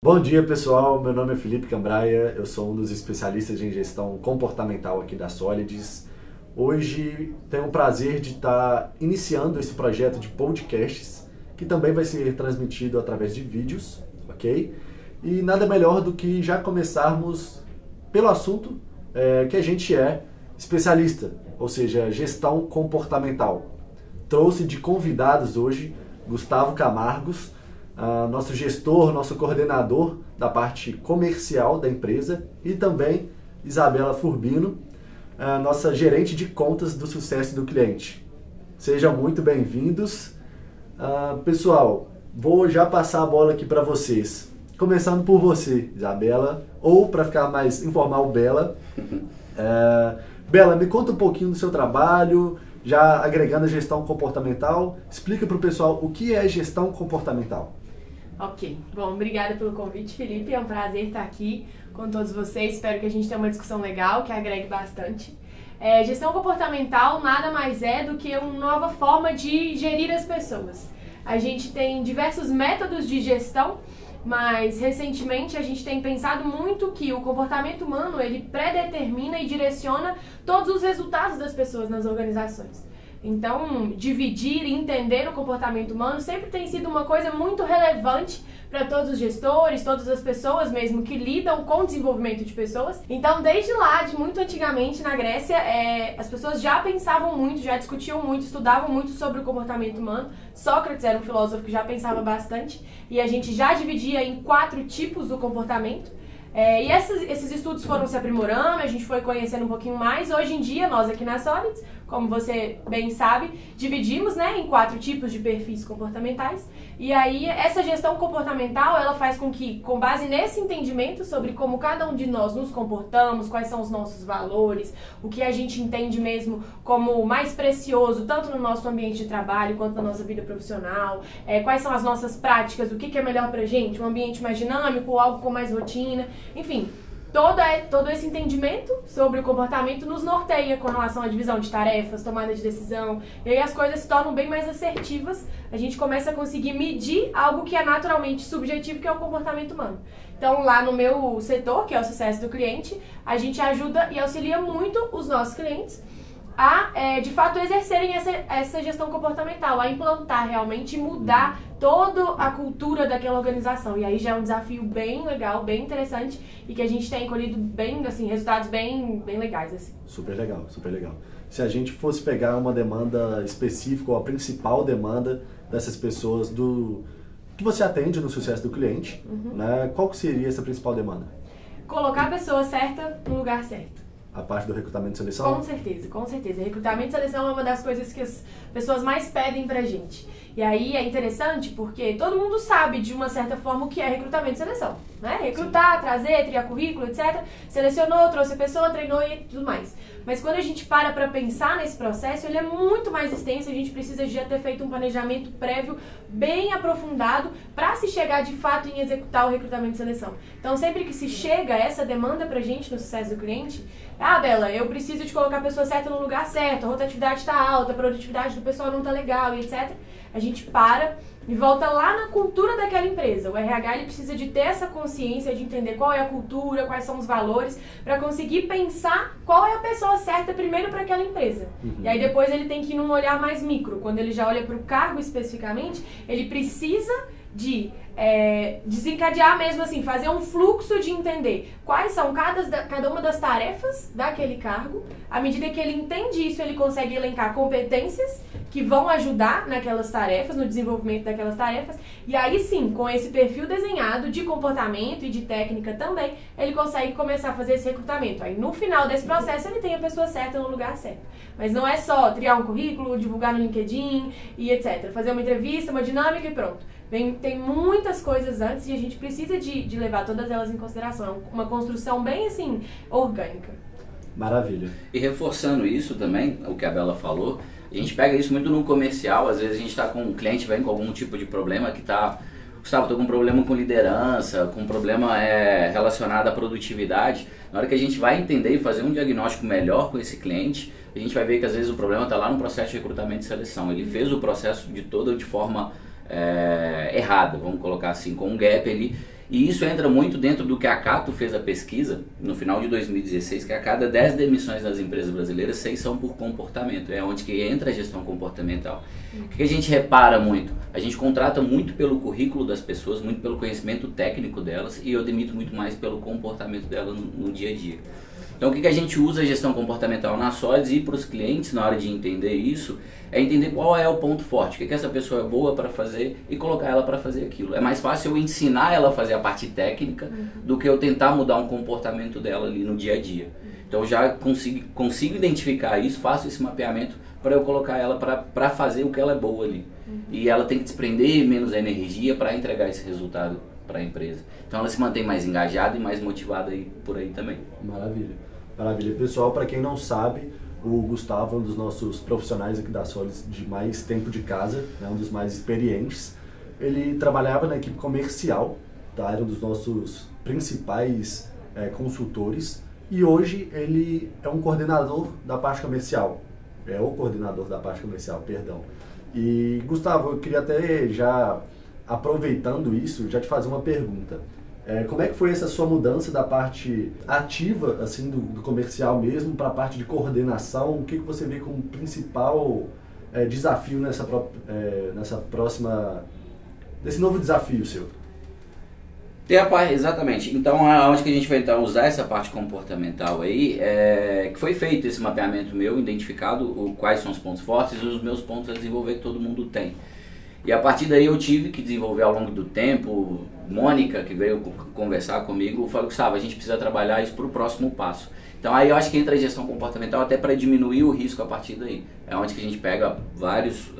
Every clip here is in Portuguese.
Bom dia, pessoal. Meu nome é Felipe Cambraia, eu sou um dos especialistas em gestão comportamental aqui da Solids. Hoje tenho o prazer de estar iniciando esse projeto de podcasts, que também vai ser transmitido através de vídeos, ok? E nada melhor do que já começarmos pelo assunto que a gente é especialista, ou seja, gestão comportamental. Trouxe de convidados hoje Gustavo Camargos, nosso gestor, nosso coordenador da parte comercial da empresa, e também Isabela Furbino, nossa gerente de contas do sucesso do cliente. Sejam muito bem-vindos. Pessoal, vou já passar a bola aqui para vocês. Começando por você, Isabela, ou para ficar mais informal, Bela. Bela, me conta um pouquinho do seu trabalho, já agregando a gestão comportamental. Explica para o pessoal o que é gestão comportamental. Ok. Bom, obrigada pelo convite, Felipe. É um prazer estar aqui com todos vocês. Espero que a gente tenha uma discussão legal, que agregue bastante. Gestão comportamental nada mais é do que uma nova forma de gerir as pessoas. A gente tem diversos métodos de gestão, mas recentemente a gente tem pensado muito que o comportamento humano ele predetermina e direciona todos os resultados das pessoas nas organizações. Então, dividir e entender o comportamento humano sempre tem sido uma coisa muito relevante para todos os gestores, todas as pessoas mesmo que lidam com o desenvolvimento de pessoas. Então, desde lá, de muito antigamente na Grécia, as pessoas já pensavam muito, já discutiam muito, estudavam muito sobre o comportamento humano. Sócrates era um filósofo que já pensava bastante e a gente já dividia em 4 tipos do comportamento. E esses estudos foram se aprimorando, a gente foi conhecendo um pouquinho mais. Hoje em dia, nós aqui na Solids, como você bem sabe, dividimos em 4 tipos de perfis comportamentais. E aí, essa gestão comportamental, ela faz com que, com base nesse entendimento sobre como cada um de nós nos comportamos, quais são os nossos valores, o que a gente entende mesmo como mais precioso, tanto no nosso ambiente de trabalho quanto na nossa vida profissional, quais são as nossas práticas, o que é melhor pra gente, um ambiente mais dinâmico, algo com mais rotina, enfim. Todo esse entendimento sobre o comportamento nos norteia com relação à divisão de tarefas, tomada de decisão, e aí as coisas se tornam bem mais assertivas, a gente começa a conseguir medir algo que é naturalmente subjetivo, que é o comportamento humano. Então, lá no meu setor, que é o sucesso do cliente, a gente ajuda e auxilia muito os nossos clientes a, de fato, exercerem essa gestão comportamental, a implantar realmente e mudar toda a cultura daquela organização. E aí já é um desafio bem legal, bem interessante e que a gente tem colhido bem, assim, resultados bem legais, assim. Super legal, super legal. Se a gente fosse pegar uma demanda específica ou a principal demanda dessas pessoas que você atende no sucesso do cliente, né, qual que seria essa principal demanda? Colocar a pessoa certa no lugar certo. A parte do recrutamento e seleção? Com certeza, com certeza. Recrutamento e seleção é uma das coisas que as pessoas mais pedem pra gente. E aí é interessante porque todo mundo sabe, de uma certa forma, o que é recrutamento e seleção, né? Recrutar, trazer, criar currículo, etc. Selecionou, trouxe a pessoa, treinou e tudo mais. Mas quando a gente para pra pensar nesse processo, ele é muito mais extenso, a gente precisa de já ter feito um planejamento prévio bem aprofundado pra se chegar de fato em executar o recrutamento e seleção. Então sempre que se chega essa demanda pra gente no sucesso do cliente, Bela, eu preciso de colocar a pessoa certa no lugar certo, a rotatividade está alta, a produtividade do pessoal não está legal e etc. A gente para e volta lá na cultura daquela empresa. O RH ele precisa de ter essa consciência de entender qual é a cultura, quais são os valores, para conseguir pensar qual é a pessoa certa primeiro para aquela empresa. E aí depois ele tem que ir num olhar mais micro. Quando ele já olha para o cargo especificamente, ele precisa de desencadear mesmo assim, fazer um fluxo de entender quais são cada uma das tarefas daquele cargo. À medida que ele entende isso, ele consegue elencar competências que vão ajudar naquelas tarefas, no desenvolvimento daquelas tarefas, e aí sim, com esse perfil desenhado de comportamento e de técnica também, ele consegue começar a fazer esse recrutamento. Aí no final desse processo ele tem a pessoa certa no lugar certo. Mas não é só criar um currículo, divulgar no LinkedIn e etc. Fazer uma entrevista, uma dinâmica e pronto. Tem muitas coisas antes e a gente precisa de levar todas elas em consideração. Uma construção bem assim, orgânica. Maravilha. E reforçando isso também, o que a Bela falou, a gente pega isso muito no comercial. Às vezes a gente está com um cliente, vem com algum tipo de problema que está... Gustavo, estou com um problema com liderança, com um problema relacionado à produtividade. Na hora que a gente vai entender e fazer um diagnóstico melhor com esse cliente, a gente vai ver que às vezes o problema está lá no processo de recrutamento e seleção. Ele fez o processo de forma errada, vamos colocar assim, com um gap ali. E isso entra muito dentro do que a Cato fez a pesquisa no final de 2016, que a cada 10 demissões das empresas brasileiras, 6 são por comportamento, é onde que entra a gestão comportamental. O que a gente repara muito? A gente contrata muito pelo currículo das pessoas, muito pelo conhecimento técnico delas, e eu demito muito mais pelo comportamento delas no dia a dia. Então o que a gente usa a gestão comportamental na Solids e para os clientes na hora de entender isso, é entender qual é o ponto forte, o que essa pessoa é boa para fazer e colocar ela para fazer aquilo. É mais fácil eu ensinar ela a fazer a parte técnica do que eu tentar mudar um comportamento dela ali no dia a dia. Então eu já consigo identificar isso, faço esse mapeamento para eu colocar ela para fazer o que ela é boa ali. E ela tem que desprender menos energia para entregar esse resultado para a empresa. Então ela se mantém mais engajada e mais motivada aí, por aí também. Maravilha. Maravilha. Pessoal, para quem não sabe, o Gustavo é um dos nossos profissionais aqui da Solids de mais tempo de casa, né, um dos mais experientes. Ele trabalhava na equipe comercial, tá? Era um dos nossos principais consultores, e hoje ele é um coordenador da parte comercial. É o coordenador da parte comercial, perdão. E Gustavo, eu queria até já, aproveitando isso, já te fazer uma pergunta. Como é que foi essa sua mudança da parte ativa, assim, do comercial mesmo, para a parte de coordenação? O que você vê como principal desafio nessa próxima, nesse novo desafio seu? Exatamente. Então, onde que a gente vai então usar essa parte comportamental aí, que foi feito esse mapeamento meu, identificado quais são os pontos fortes e os meus pontos a desenvolver que todo mundo tem. E a partir daí eu tive que desenvolver ao longo do tempo. Mônica, que veio conversar comigo, falou: Gustavo, a gente precisa trabalhar isso para o próximo passo. Então aí eu acho que entra a gestão comportamental até para diminuir o risco a partir daí. É onde que a gente pega vários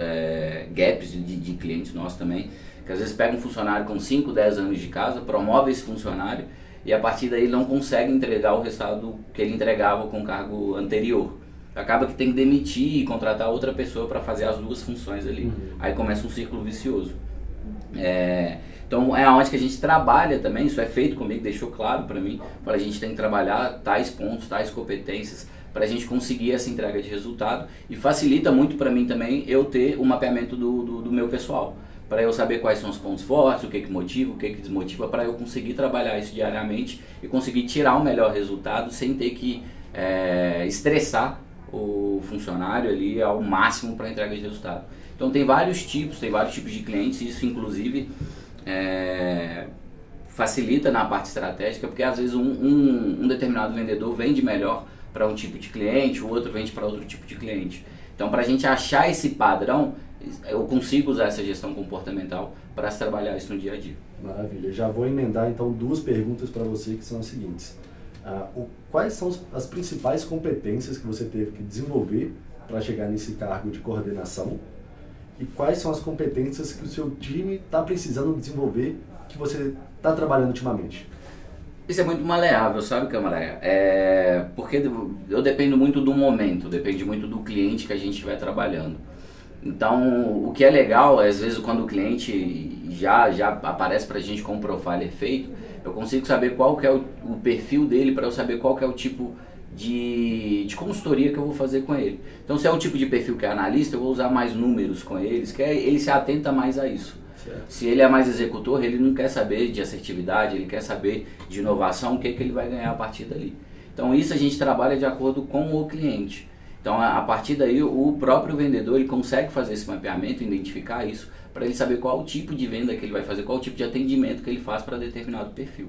gaps de clientes nossos também, que às vezes pega um funcionário com 5, 10 anos de casa, promove esse funcionário e a partir daí ele não consegue entregar o resultado que ele entregava com o cargo anterior. Acaba que tem que demitir e contratar outra pessoa para fazer as duas funções ali. Aí começa um círculo vicioso. Então é onde que a gente trabalha também, isso é feito comigo, deixou claro para mim, para a gente tem que trabalhar tais pontos, tais competências, para a gente conseguir essa entrega de resultado, e facilita muito para mim também eu ter o mapeamento do meu pessoal, para eu saber quais são os pontos fortes, o que motiva, o que desmotiva, para eu conseguir trabalhar isso diariamente e conseguir tirar o melhor resultado sem ter que estressar o funcionário ali ao máximo para entrega de resultado. Então tem vários tipos de clientes, isso inclusive facilita na parte estratégica, porque às vezes um determinado vendedor vende melhor para um tipo de cliente, o outro vende para outro tipo de cliente. Então para a gente achar esse padrão, eu consigo usar essa gestão comportamental para se trabalhar isso no dia a dia. Maravilha, já vou emendar então duas perguntas para você, que são as seguintes. Quais são as principais competências que você teve que desenvolver para chegar nesse cargo de coordenação? E quais são as competências que o seu time está precisando desenvolver, que você está trabalhando ultimamente? Isso é muito maleável, sabe, Camaraia? Porque eu dependo muito do momento, depende muito do cliente que a gente estiver trabalhando. Então, o que é legal, às vezes quando o cliente já aparece para a gente com um profiler feito, eu consigo saber qual que é o perfil dele, para eu saber qual que é o tipo de consultoria que eu vou fazer com ele. Então, se é o tipo de perfil que é analista, eu vou usar mais números com eles, que ele se atenta mais a isso. Certo. Se ele é mais executor, ele não quer saber de assertividade, ele quer saber de inovação, o que ele vai ganhar a partir dali. Então, isso a gente trabalha de acordo com o cliente. Então, a partir daí, o próprio vendedor ele consegue fazer esse mapeamento, identificar isso, para ele saber qual o tipo de venda que ele vai fazer, qual o tipo de atendimento que ele faz para determinado perfil.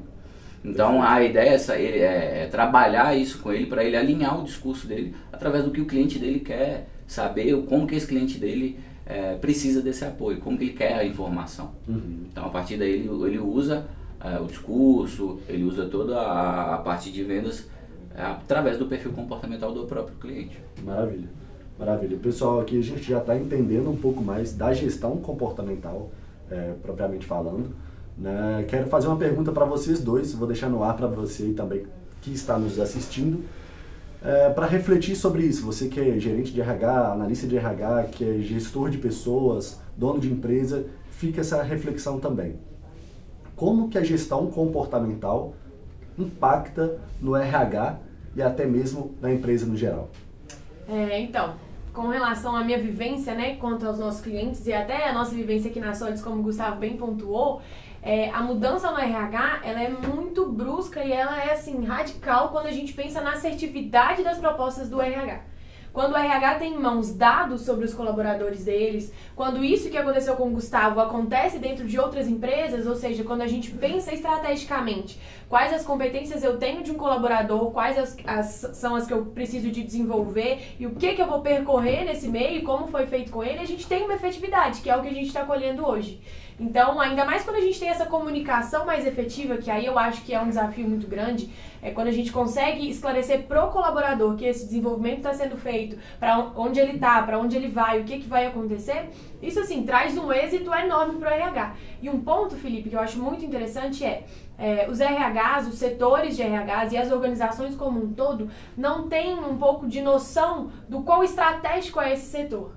Então a ideia é trabalhar isso com ele, para ele alinhar o discurso dele através do que o cliente dele quer saber, como que esse cliente dele precisa desse apoio, como que ele quer a informação. Então a partir daí ele usa o discurso, ele usa toda a parte de vendas através do perfil comportamental do próprio cliente. Maravilha, maravilha. Pessoal, aqui a gente já está entendendo um pouco mais da gestão comportamental, propriamente falando. Quero fazer uma pergunta para vocês dois, vou deixar no ar para você também que está nos assistindo, para refletir sobre isso. Você que é gerente de RH, analista de RH, que é gestor de pessoas, dono de empresa, fica essa reflexão também. Como que a gestão comportamental impacta no RH e até mesmo na empresa no geral? Então, com relação à minha vivência, quanto aos nossos clientes e até a nossa vivência aqui na Solids, como o Gustavo bem pontuou, a mudança no RH, ela é muito brusca e ela é, assim, radical quando a gente pensa na assertividade das propostas do RH. Quando o RH tem em mãos dados sobre os colaboradores deles, quando isso que aconteceu com o Gustavo acontece dentro de outras empresas, ou seja, quando a gente pensa estrategicamente quais as competências eu tenho de um colaborador, quais são as que eu preciso de desenvolver e o que eu vou percorrer nesse meio, como foi feito com ele, a gente tem uma efetividade, que é o que a gente está colhendo hoje. Então, ainda mais quando a gente tem essa comunicação mais efetiva, que aí eu acho que é um desafio muito grande, é quando a gente consegue esclarecer pro colaborador que esse desenvolvimento está sendo feito, para onde ele está, para onde ele vai, o que vai acontecer, isso assim, traz um êxito enorme pro RH. E um ponto, Felipe, que eu acho muito interessante os RHs, os setores de RHs e as organizações como um todo não têm um pouco de noção do quão estratégico é esse setor.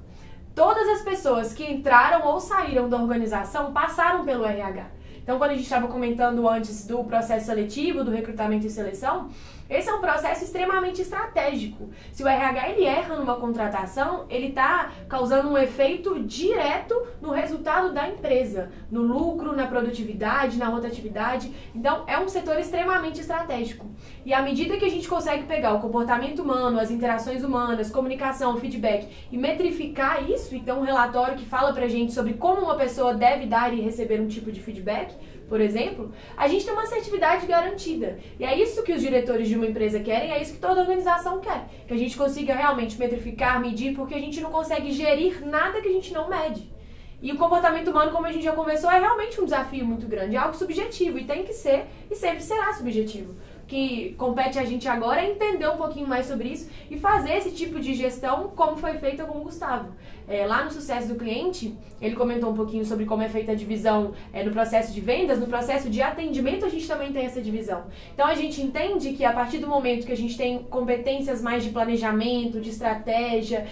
Todas as pessoas que entraram ou saíram da organização passaram pelo RH. Então, quando a gente estava comentando antes do processo seletivo, do recrutamento e seleção, esse é um processo extremamente estratégico. Se o RH ele erra numa contratação, ele está causando um efeito direto no resultado da empresa, no lucro, na produtividade, na rotatividade. Então, é um setor extremamente estratégico. E à medida que a gente consegue pegar o comportamento humano, as interações humanas, comunicação, feedback e metrificar isso, então um relatório que fala pra gente sobre como uma pessoa deve dar e receber um tipo de feedback, por exemplo, a gente tem uma assertividade garantida. E é isso que os diretores de uma empresa querem, é isso que toda organização quer. Que a gente consiga realmente metrificar, medir, porque a gente não consegue gerir nada que a gente não mede. E o comportamento humano, como a gente já conversou, é realmente um desafio muito grande, é algo subjetivo e tem que ser e sempre será subjetivo. O que compete a gente agora é entender um pouquinho mais sobre isso e fazer esse tipo de gestão como foi feita com o Gustavo. Lá no Sucesso do Cliente, ele comentou um pouquinho sobre como é feita a divisão no processo de vendas, no processo de atendimento a gente também tem essa divisão. Então a gente entende que a partir do momento que a gente tem competências mais de planejamento, de estratégia,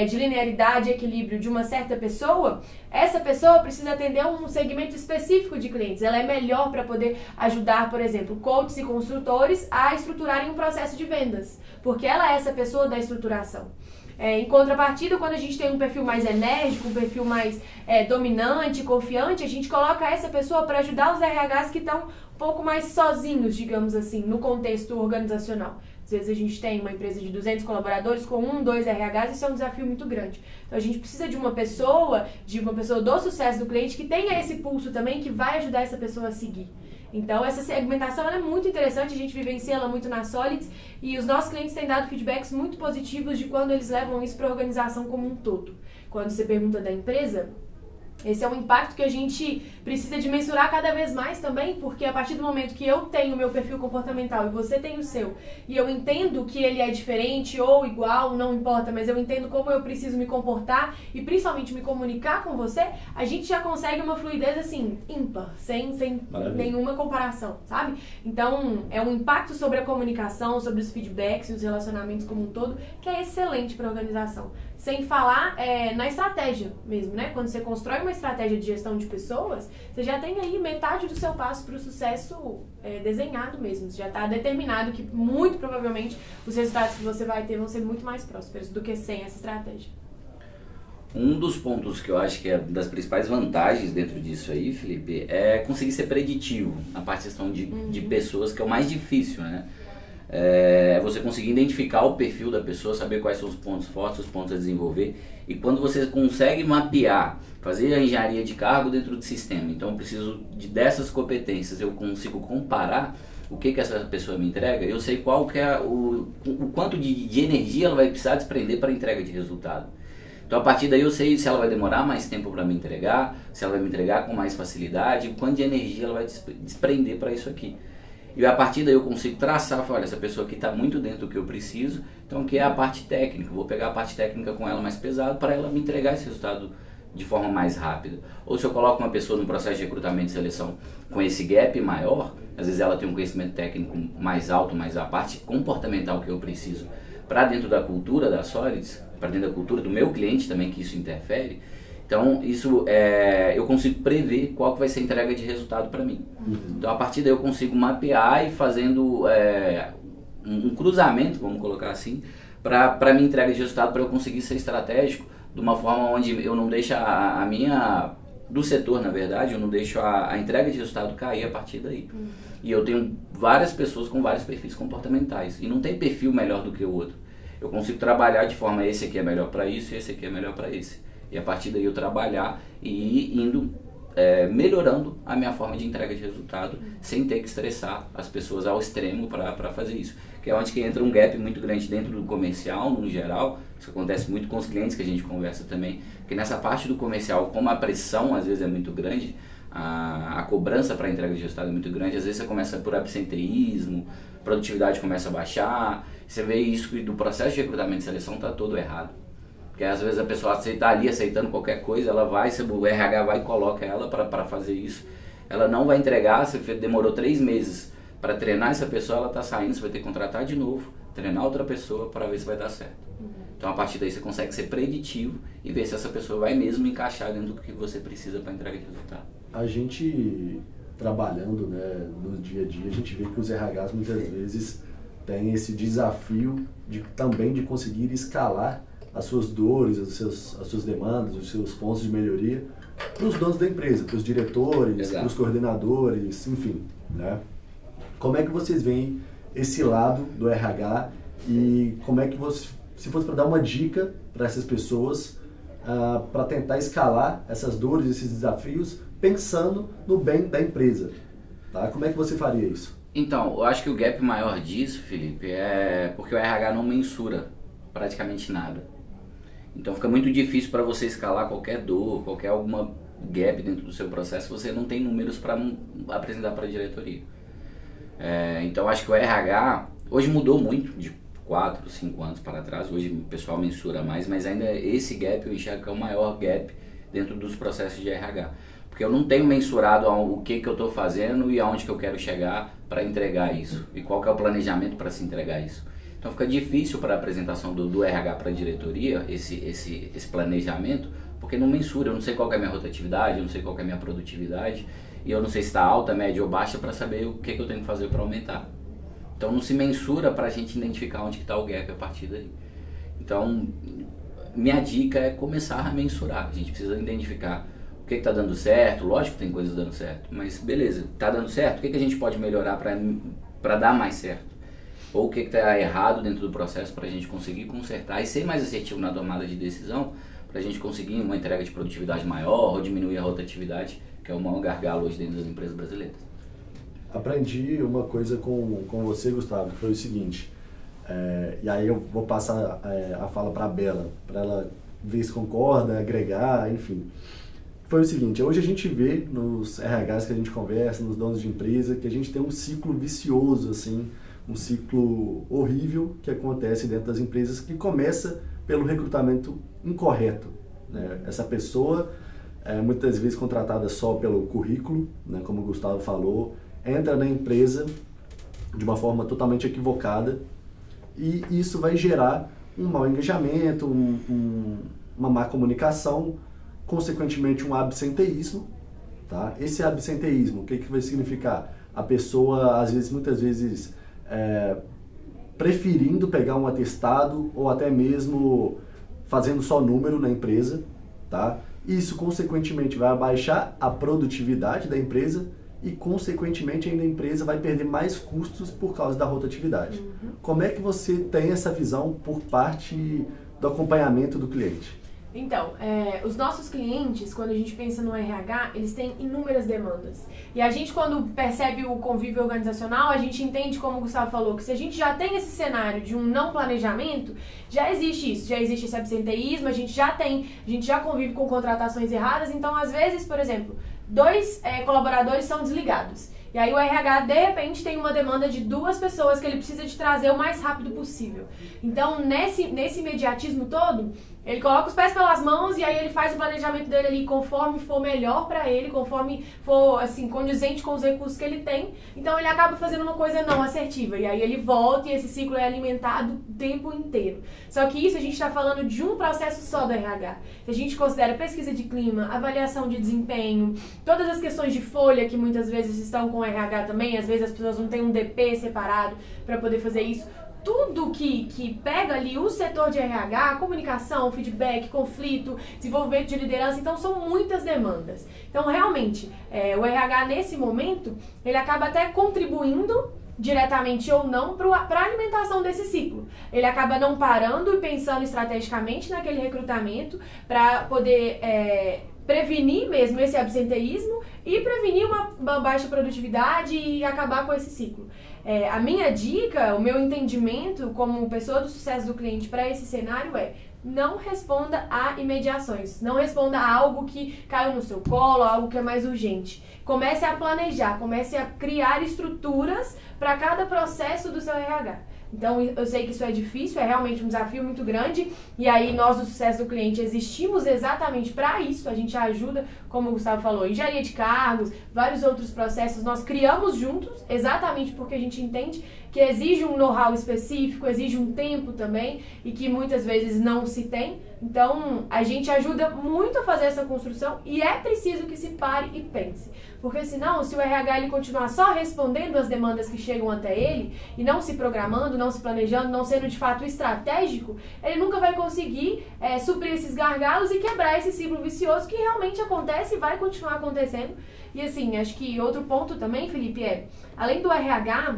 de linearidade e equilíbrio de uma certa pessoa, essa pessoa precisa atender um segmento específico de clientes. Ela é melhor para poder ajudar, por exemplo, coaches e construtores a estruturarem um processo de vendas, porque ela é essa pessoa da estruturação. Em contrapartida, quando a gente tem um perfil mais enérgico, um perfil mais dominante, confiante, a gente coloca essa pessoa para ajudar os RHs que estão um pouco mais sozinhos, digamos assim, no contexto organizacional. Às vezes a gente tem uma empresa de 200 colaboradores com 1, 2 RHs, isso é um desafio muito grande. Então a gente precisa de uma pessoa do sucesso do cliente que tenha esse pulso também, que vai ajudar essa pessoa a seguir. Então essa segmentação ela é muito interessante, a gente vivencia ela muito na Solids e os nossos clientes têm dado feedbacks muito positivos de quando eles levam isso para a organização como um todo. Quando você pergunta da empresa, esse é um impacto que a gente precisa de mensurar cada vez mais também, porque a partir do momento que eu tenho o meu perfil comportamental e você tem o seu, e eu entendo que ele é diferente ou igual, não importa, mas eu entendo como eu preciso me comportar e principalmente me comunicar com você, a gente já consegue uma fluidez assim, ímpar, sem nenhuma comparação, sabe? Então, é um impacto sobre a comunicação, sobre os feedbacks e os relacionamentos como um todo, que é excelente para a organização. Sem falar na estratégia mesmo, né? Quando você constrói uma estratégia de gestão de pessoas, você já tem aí metade do seu passo para o sucesso desenhado mesmo. Você já está determinado que muito provavelmente os resultados que você vai ter vão ser muito mais prósperos do que sem essa estratégia. Um dos pontos que eu acho que é das principais vantagens dentro disso aí, Felipe, é conseguir ser preditivo na parte de pessoas, que é o mais difícil, né? Você conseguir identificar o perfil da pessoa, saber quais são os pontos fortes, os pontos a desenvolver, e quando você consegue mapear, fazer a engenharia de cargo dentro do sistema, então eu preciso dessas competências, eu consigo comparar o que essa pessoa me entrega, eu sei qual que é o quanto de energia ela vai precisar desprender para a entrega de resultado. Então a partir daí eu sei se ela vai demorar mais tempo para me entregar, se ela vai me entregar com mais facilidade, o quanto de energia ela vai desprender para isso aqui. E a partir daí eu consigo traçar, olha, essa pessoa aqui está muito dentro do que eu preciso, então que é a parte técnica, vou pegar a parte técnica com ela mais pesada para ela me entregar esse resultado de forma mais rápida. Ou se eu coloco uma pessoa no processo de recrutamento e seleção com esse gap maior, às vezes ela tem um conhecimento técnico mais alto, mas a parte comportamental que eu preciso para dentro da cultura da Solids, para dentro da cultura do meu cliente também, que isso interfere. Então, isso eu consigo prever qual que vai ser a entrega de resultado para mim. Então, a partir daí eu consigo mapear e fazendo um cruzamento, vamos colocar assim, para minha entrega de resultado, para eu conseguir ser estratégico de uma forma onde eu não deixe a minha do setor, na verdade, eu não deixo a entrega de resultado cair a partir daí. E eu tenho várias pessoas com vários perfis comportamentais. E não tem perfil melhor do que o outro. Eu consigo trabalhar de forma, esse aqui é melhor para isso e esse aqui é melhor para esse. E a partir daí eu trabalhar e ir indo, melhorando a minha forma de entrega de resultado, sem ter que estressar as pessoas ao extremo para fazer isso. Que é onde que entra um gap muito grande dentro do comercial, no geral. Isso acontece muito com os clientes que a gente conversa também. Porque nessa parte do comercial, como a pressão às vezes é muito grande, a cobrança para a entrega de resultado é muito grande, às vezes você começa por absenteísmo, produtividade começa a baixar, você vê isso que do processo de recrutamento e seleção está todo errado. Porque às vezes a pessoa está ali aceitando qualquer coisa, ela vai, o RH vai e coloca ela para fazer isso, ela não vai entregar, você demorou 3 meses para treinar essa pessoa, ela está saindo, você vai ter que contratar de novo, treinar outra pessoa para ver se vai dar certo. Então a partir daí você consegue ser preditivo e ver se essa pessoa vai mesmo encaixar dentro do que você precisa para entrega de resultado. A gente trabalhando, né, no dia a dia, a gente vê que os RHs muitas vezes têm esse desafio também de conseguir escalar as suas dores, as suas demandas, os seus pontos de melhoria para os donos da empresa, para os diretores, para os coordenadores, enfim, né? Como é que vocês veem esse lado do RH e como é que você, se fosse para dar uma dica para essas pessoas para tentar escalar essas dores, esses desafios, pensando no bem da empresa, tá? Como é que você faria isso? Então, eu acho que o gap maior disso, Felipe, é porque o RH não mensura praticamente nada. Então fica muito difícil para você escalar qualquer dor, qualquer alguma gap dentro do seu processo, você não tem números para apresentar para a diretoria. Então acho que o RH hoje mudou muito, de 4, 5 anos para trás, hoje o pessoal mensura mais, mas ainda esse gap eu enxergo que é o maior gap dentro dos processos de RH. Porque eu não tenho mensurado o que eu estou fazendo e aonde que eu quero chegar para entregar isso. E qual que é o planejamento para se entregar isso. Então fica difícil para a apresentação do RH para a diretoria, esse planejamento, porque não mensura, eu não sei qual que é a minha rotatividade, eu não sei qual que é a minha produtividade, e eu não sei se está alta, média ou baixa para saber o que eu tenho que fazer para aumentar. Então não se mensura para a gente identificar onde está o gap a partir daí. Então minha dica é começar a mensurar, a gente precisa identificar o que está dando certo, lógico que tem coisas dando certo, mas beleza, está dando certo, o que a gente pode melhorar para dar mais certo? Ou o que está errado dentro do processo para a gente conseguir consertar e ser mais assertivo na tomada de decisão, para a gente conseguir uma entrega de produtividade maior ou diminuir a rotatividade, que é o maior gargalo hoje dentro das empresas brasileiras. Aprendi uma coisa com você, Gustavo, que foi o seguinte, e aí eu vou passar a fala para a Bela, para ela ver se concorda, agregar, enfim. Foi o seguinte, hoje a gente vê nos RHs que a gente conversa, nos donos de empresa, que a gente tem um ciclo vicioso, assim, um ciclo horrível que acontece dentro das empresas, que começa pelo recrutamento incorreto, né? Essa pessoa é muitas vezes contratada só pelo currículo, né? Como o Gustavo falou, entra na empresa de uma forma totalmente equivocada e isso vai gerar um mau engajamento, uma má comunicação, consequentemente um absenteísmo, tá? Esse absenteísmo, o que vai significar? A pessoa, às vezes, muitas vezes, preferindo pegar um atestado ou até mesmo fazendo só número na empresa, tá? Isso, consequentemente, vai abaixar a produtividade da empresa e, consequentemente, ainda a empresa vai perder mais custos por causa da rotatividade. Como é que você tem essa visão por parte do acompanhamento do cliente? Então, os nossos clientes, quando a gente pensa no RH, eles têm inúmeras demandas. E a gente, quando percebe o convívio organizacional, a gente entende, como o Gustavo falou, que se a gente já tem esse cenário de um não planejamento, já existe isso, já existe esse absenteísmo, a gente já convive com contratações erradas. Então, às vezes, por exemplo, 2 colaboradores são desligados. E aí o RH, de repente, tem uma demanda de 2 pessoas que ele precisa de trazer o mais rápido possível. Então, nesse imediatismo todo, ele coloca os pés pelas mãos e aí ele faz o planejamento dele ali conforme for melhor pra ele, conforme for, assim, condizente com os recursos que ele tem. Então, ele acaba fazendo uma coisa não assertiva. E aí ele volta e esse ciclo é alimentado o tempo inteiro. Só que isso a gente tá falando de um processo só do RH. Se a gente considera pesquisa de clima, avaliação de desempenho, todas as questões de folha que muitas vezes estão com o RH também, às vezes as pessoas não têm um DP separado para poder fazer isso. tudo que pega ali o setor de RH, comunicação, feedback, conflito, desenvolvimento de liderança, então são muitas demandas. Então, realmente, o RH nesse momento, ele acaba até contribuindo diretamente ou não para a alimentação desse ciclo. Ele acaba não parando e pensando estrategicamente naquele recrutamento para poder prevenir mesmo esse absenteísmo e prevenir uma baixa produtividade e acabar com esse ciclo. A minha dica, o meu entendimento como pessoa do sucesso do cliente para esse cenário não responda a imediações, não responda a algo que caiu no seu colo, algo que é mais urgente. Comece a planejar, comece a criar estruturas para cada processo do seu RH. Então, eu sei que isso é difícil, é realmente um desafio muito grande, e aí nós do Sucesso do Cliente existimos exatamente para isso, a gente ajuda, como o Gustavo falou, engenharia de cargos, vários outros processos, nós criamos juntos, exatamente porque a gente entende que exige um know-how específico, exige um tempo também, e que muitas vezes não se tem. Então, a gente ajuda muito a fazer essa construção e é preciso que se pare e pense. Porque senão, se o RH ele continuar só respondendo as demandas que chegam até ele e não se programando, não se planejando, não sendo de fato estratégico, ele nunca vai conseguir suprir esses gargalos e quebrar esse ciclo vicioso que realmente acontece e vai continuar acontecendo. E assim, acho que outro ponto também, Felipe, além do RH,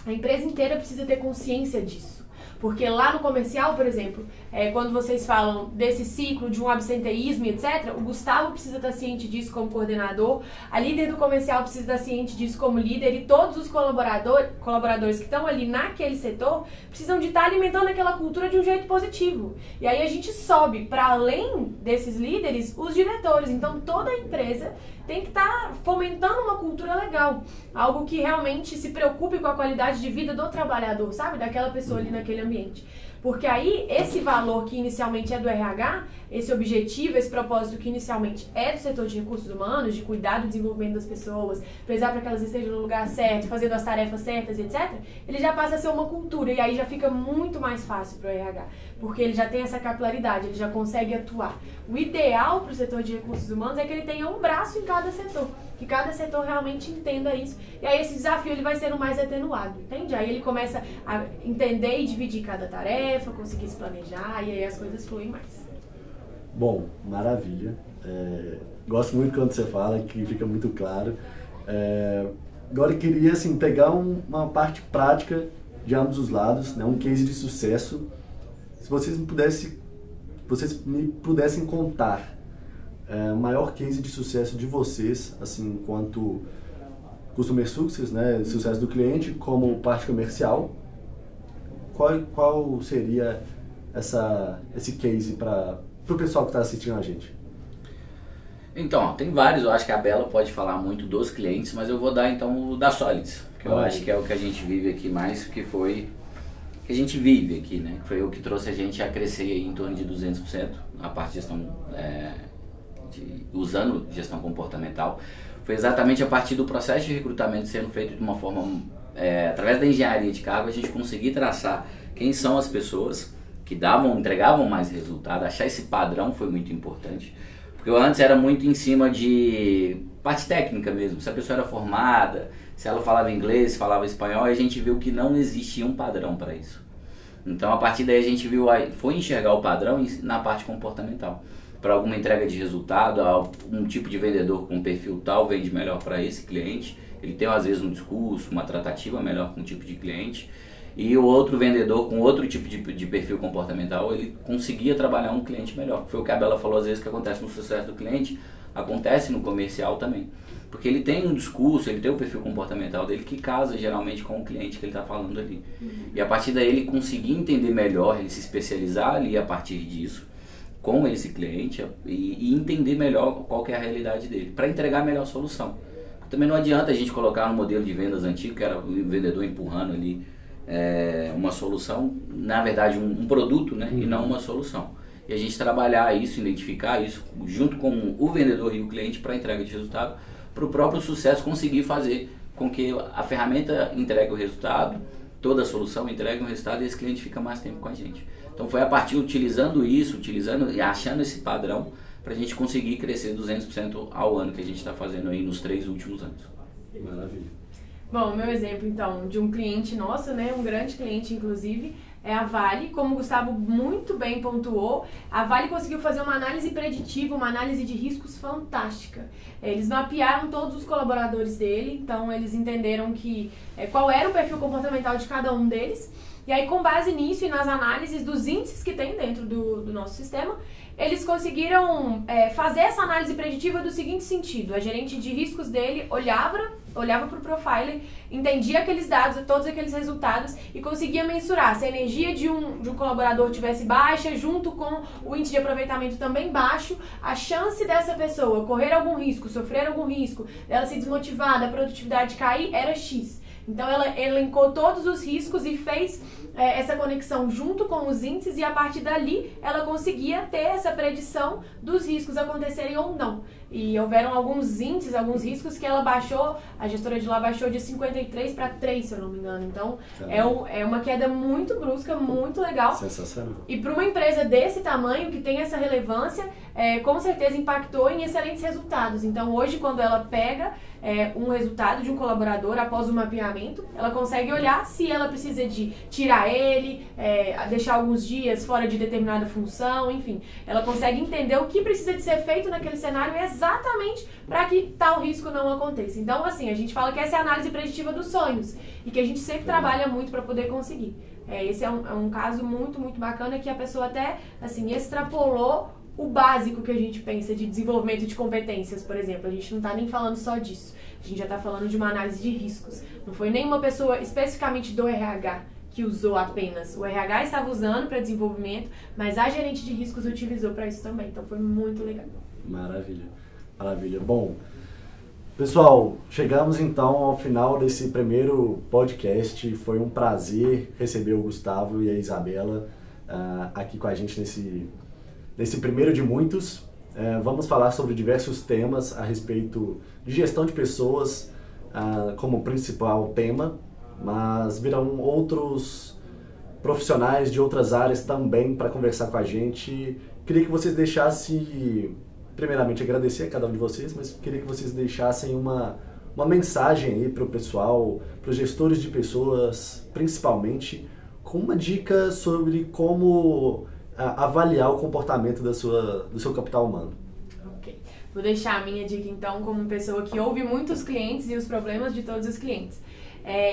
a empresa inteira precisa ter consciência disso. Porque lá no comercial, por exemplo, quando vocês falam desse ciclo de um absenteísmo, etc., o Gustavo precisa estar ciente disso como coordenador, a líder do comercial precisa estar ciente disso como líder e todos os colaboradores que estão ali naquele setor precisam de estar alimentando aquela cultura de um jeito positivo. E aí a gente sobe para além desses líderes os diretores. Então toda a empresa tem que estar fomentando uma cultura legal, algo que realmente se preocupe com a qualidade de vida do trabalhador, sabe? Daquela pessoa ali naquele ambiente. Porque aí, esse valor que inicialmente é do RH, esse objetivo, esse propósito que inicialmente é do setor de recursos humanos, de cuidar do desenvolvimento das pessoas, prezar para que elas estejam no lugar certo, fazendo as tarefas certas, etc., ele já passa a ser uma cultura e aí já fica muito mais fácil para o RH, porque ele já tem essa capilaridade, ele já consegue atuar. O ideal para o setor de recursos humanos é que ele tenha um braço em cada setor, que cada setor realmente entenda isso. E aí esse desafio ele vai ser o mais atenuado, entende? Aí ele começa a entender e dividir cada tarefa, conseguir se planejar, e aí as coisas fluem mais. Bom, maravilha. Gosto muito quando você fala, que fica muito claro. Agora eu queria assim, pegar uma parte prática de ambos os lados, né? Um case de sucesso. Se vocês me pudessem contar o maior case de sucesso de vocês, assim, enquanto Customer Success, né, sucesso do cliente, como parte comercial, qual seria esse case para o pessoal que está assistindo a gente? Então, tem vários, eu acho que a Bela pode falar muito dos clientes, mas eu vou dar então o da Solids, que eu acho que é o que a gente vive aqui mais, que foi que a gente vive aqui, né, que foi o que trouxe a gente a crescer em torno de 200%, a parte de gestão usando gestão comportamental, foi exatamente a partir do processo de recrutamento sendo feito de uma forma, através da engenharia de cargo, a gente conseguir traçar quem são as pessoas que entregavam mais resultado, achar esse padrão foi muito importante, porque antes era muito em cima de parte técnica mesmo, se a pessoa era formada, se ela falava inglês, falava espanhol, e a gente viu que não existia um padrão para isso. Então a partir daí a gente foi enxergar o padrão na parte comportamental. Para alguma entrega de resultado, um tipo de vendedor com perfil tal vende melhor para esse cliente, ele tem às vezes um discurso, uma tratativa melhor com um tipo de cliente, e o outro vendedor com outro tipo de perfil comportamental, ele conseguia trabalhar um cliente melhor. Foi o que a Bela falou, às vezes que acontece no sucesso do cliente, acontece no comercial também. Porque ele tem um discurso, ele tem o perfil comportamental dele que casa geralmente com o cliente que ele está falando ali. E a partir daí ele conseguir entender melhor, ele se especializar ali a partir disso, com esse cliente e entender melhor qual que é a realidade dele, para entregar a melhor solução. Também não adianta a gente colocar no modelo de vendas antigo, que era o vendedor empurrando ali uma solução, na verdade um produto, né, e não uma solução. E a gente trabalhar isso, identificar isso, junto com o vendedor e o cliente para entrega de resultado, para o próprio sucesso conseguir fazer com que a ferramenta entregue o resultado, toda a solução entregue o resultado e esse cliente fica mais tempo com a gente. Então foi a partir utilizando e achando esse padrão para a gente conseguir crescer 200% ao ano que a gente está fazendo aí nos 3 últimos anos. Maravilha. Bom, o meu exemplo, então, de um cliente nosso, né, um grande cliente, inclusive, é a Vale. Como o Gustavo muito bem pontuou, a Vale conseguiu fazer uma análise preditiva, uma análise de riscos fantástica. Eles mapearam todos os colaboradores dele, então eles entenderam qual era o perfil comportamental de cada um deles. E aí, com base nisso e nas análises dos índices que tem dentro do nosso sistema, eles conseguiram fazer essa análise preditiva do seguinte sentido: a gerente de riscos dele olhava para o profiler, entendia aqueles dados, todos aqueles resultados e conseguia mensurar se a energia de um colaborador tivesse baixa, junto com o índice de aproveitamento também baixo, a chance dessa pessoa correr algum risco, sofrer algum risco, dela se desmotivar, da produtividade cair, era X. Então ela elencou todos os riscos e fez essa conexão junto com os índices, e a partir dali ela conseguia ter essa predição dos riscos acontecerem ou não. E houveram alguns índices, alguns riscos que ela baixou, a gestora de lá baixou de 53 para 3, se eu não me engano. Então é uma queda muito brusca, muito legal. Sensacional. E para uma empresa desse tamanho, que tem essa relevância, com certeza impactou em excelentes resultados. Então hoje, quando ela pega um resultado de um colaborador após o mapeamento, ela consegue olhar se ela precisa de tirar ele, deixar alguns dias fora de determinada função, enfim. Ela consegue entender o que precisa de ser feito naquele cenário exatamente para que tal risco não aconteça. Então, assim, a gente fala que essa é a análise preditiva dos sonhos e que a gente sempre trabalha muito para poder conseguir. Esse é um caso muito, muito bacana, que a pessoa até, assim, extrapolou o básico que a gente pensa de desenvolvimento de competências, por exemplo. A gente não está nem falando só disso. A gente já está falando de uma análise de riscos. Não foi nenhuma pessoa especificamente do RH que usou apenas. O RH estava usando para desenvolvimento, mas a gerente de riscos utilizou para isso também. Então foi muito legal. Maravilha, maravilha. Bom, pessoal, chegamos então ao final desse primeiro podcast. Foi um prazer receber o Gustavo e a Isabela aqui com a gente nesse primeiro de muitos. Vamos falar sobre diversos temas a respeito de gestão de pessoas como principal tema, mas virão outros profissionais de outras áreas também para conversar com a gente. Queria que vocês deixassem, primeiramente agradecer a cada um de vocês, mas queria que vocês deixassem uma mensagem aí para o pessoal, para os gestores de pessoas, principalmente, com uma dica sobre como avaliar o comportamento do seu capital humano. Ok. Vou deixar a minha dica, então, como pessoa que ouve muitos clientes e os problemas de todos os clientes.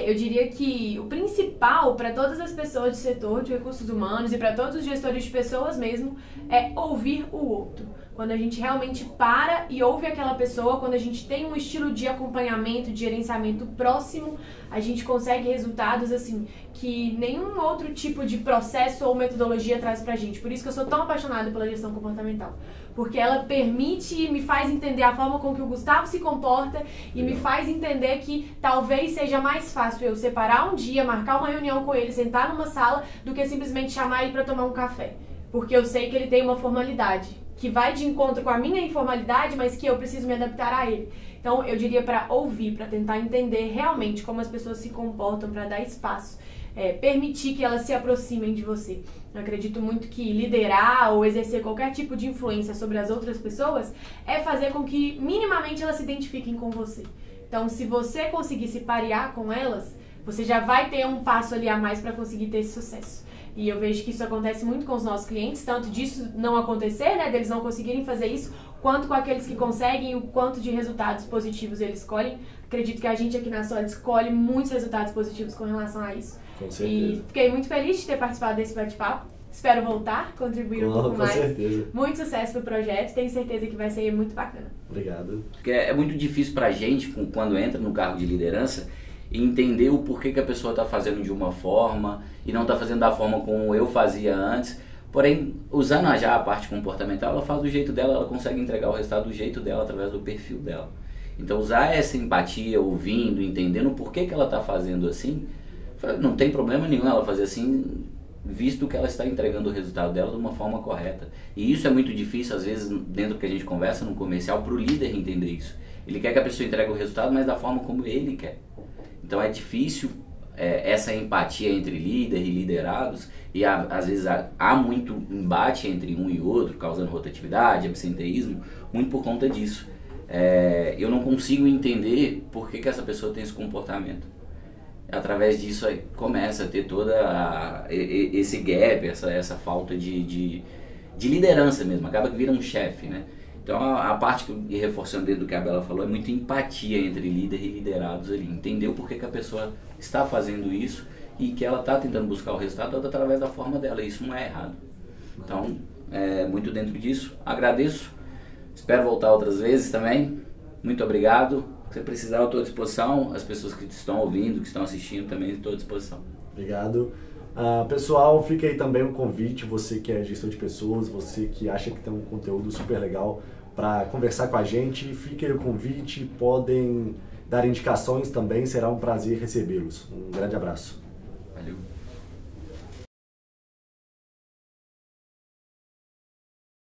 Eu diria que o principal para todas as pessoas do setor de recursos humanos e para todos os gestores de pessoas mesmo é ouvir o outro. Quando a gente realmente para e ouve aquela pessoa, quando a gente tem um estilo de acompanhamento, de gerenciamento próximo, a gente consegue resultados assim que nenhum outro tipo de processo ou metodologia traz pra gente. Por isso que eu sou tão apaixonada pela gestão comportamental. Porque ela permite e me faz entender a forma com que o Gustavo se comporta e me faz entender que talvez seja mais fácil eu separar um dia, marcar uma reunião com ele, sentar numa sala, do que simplesmente chamar ele para tomar um café. Porque eu sei que ele tem uma formalidade que vai de encontro com a minha informalidade, mas que eu preciso me adaptar a ele. Então, eu diria para ouvir, para tentar entender realmente como as pessoas se comportam, para dar espaço, permitir que elas se aproximem de você. Eu acredito muito que liderar ou exercer qualquer tipo de influência sobre as outras pessoas é fazer com que minimamente elas se identifiquem com você. Então, se você conseguir se parear com elas, você já vai ter um passo ali a mais para conseguir ter esse sucesso. E eu vejo que isso acontece muito com os nossos clientes, tanto disso não acontecer, né, deles não conseguirem fazer isso, quanto com aqueles que conseguem, o quanto de resultados positivos eles colhem. Acredito que a gente aqui na Solid colhe muitos resultados positivos com relação a isso. Com certeza. E fiquei muito feliz de ter participado desse bate-papo. Espero voltar, contribuir um pouco mais. Com certeza. Muito sucesso pro projeto, tenho certeza que vai ser muito bacana. Obrigado. Porque é muito difícil pra gente, quando entra no cargo de liderança, entender o porquê que a pessoa está fazendo de uma forma e não está fazendo da forma como eu fazia antes. Porém, usando já a parte comportamental, ela faz do jeito dela, ela consegue entregar o resultado do jeito dela, através do perfil dela. Então, usar essa empatia, ouvindo, entendendo o porquê que ela está fazendo assim, não tem problema nenhum ela fazer assim, visto que ela está entregando o resultado dela de uma forma correta. E isso é muito difícil, às vezes, dentro do que a gente conversa no comercial, para o líder entender isso. Ele quer que a pessoa entregue o resultado, mas da forma como ele quer. Então é difícil essa empatia entre líder e liderados, e às vezes há muito embate entre um e outro, causando rotatividade, absenteísmo, muito por conta disso. eu não consigo entender por que essa pessoa tem esse comportamento. Através disso aí começa a ter toda esse gap, essa falta de liderança mesmo, acaba que vira um chefe, né? Então a parte que, reforçando dentro do que a Bela falou, é muita empatia entre líder e liderados ali, entender o porquê que a pessoa está fazendo isso e que ela está tentando buscar o resultado através da forma dela, isso não é errado. Então, muito dentro disso, agradeço, espero voltar outras vezes também, muito obrigado. Se você precisar, eu estou à disposição. As pessoas que estão ouvindo, que estão assistindo também, estou à disposição. Obrigado. Pessoal, fica aí também um convite, você que é gestor de pessoas, você que acha que tem um conteúdo super legal para conversar com a gente, fica aí o convite, podem dar indicações também, será um prazer recebê-los. Um grande abraço. Valeu.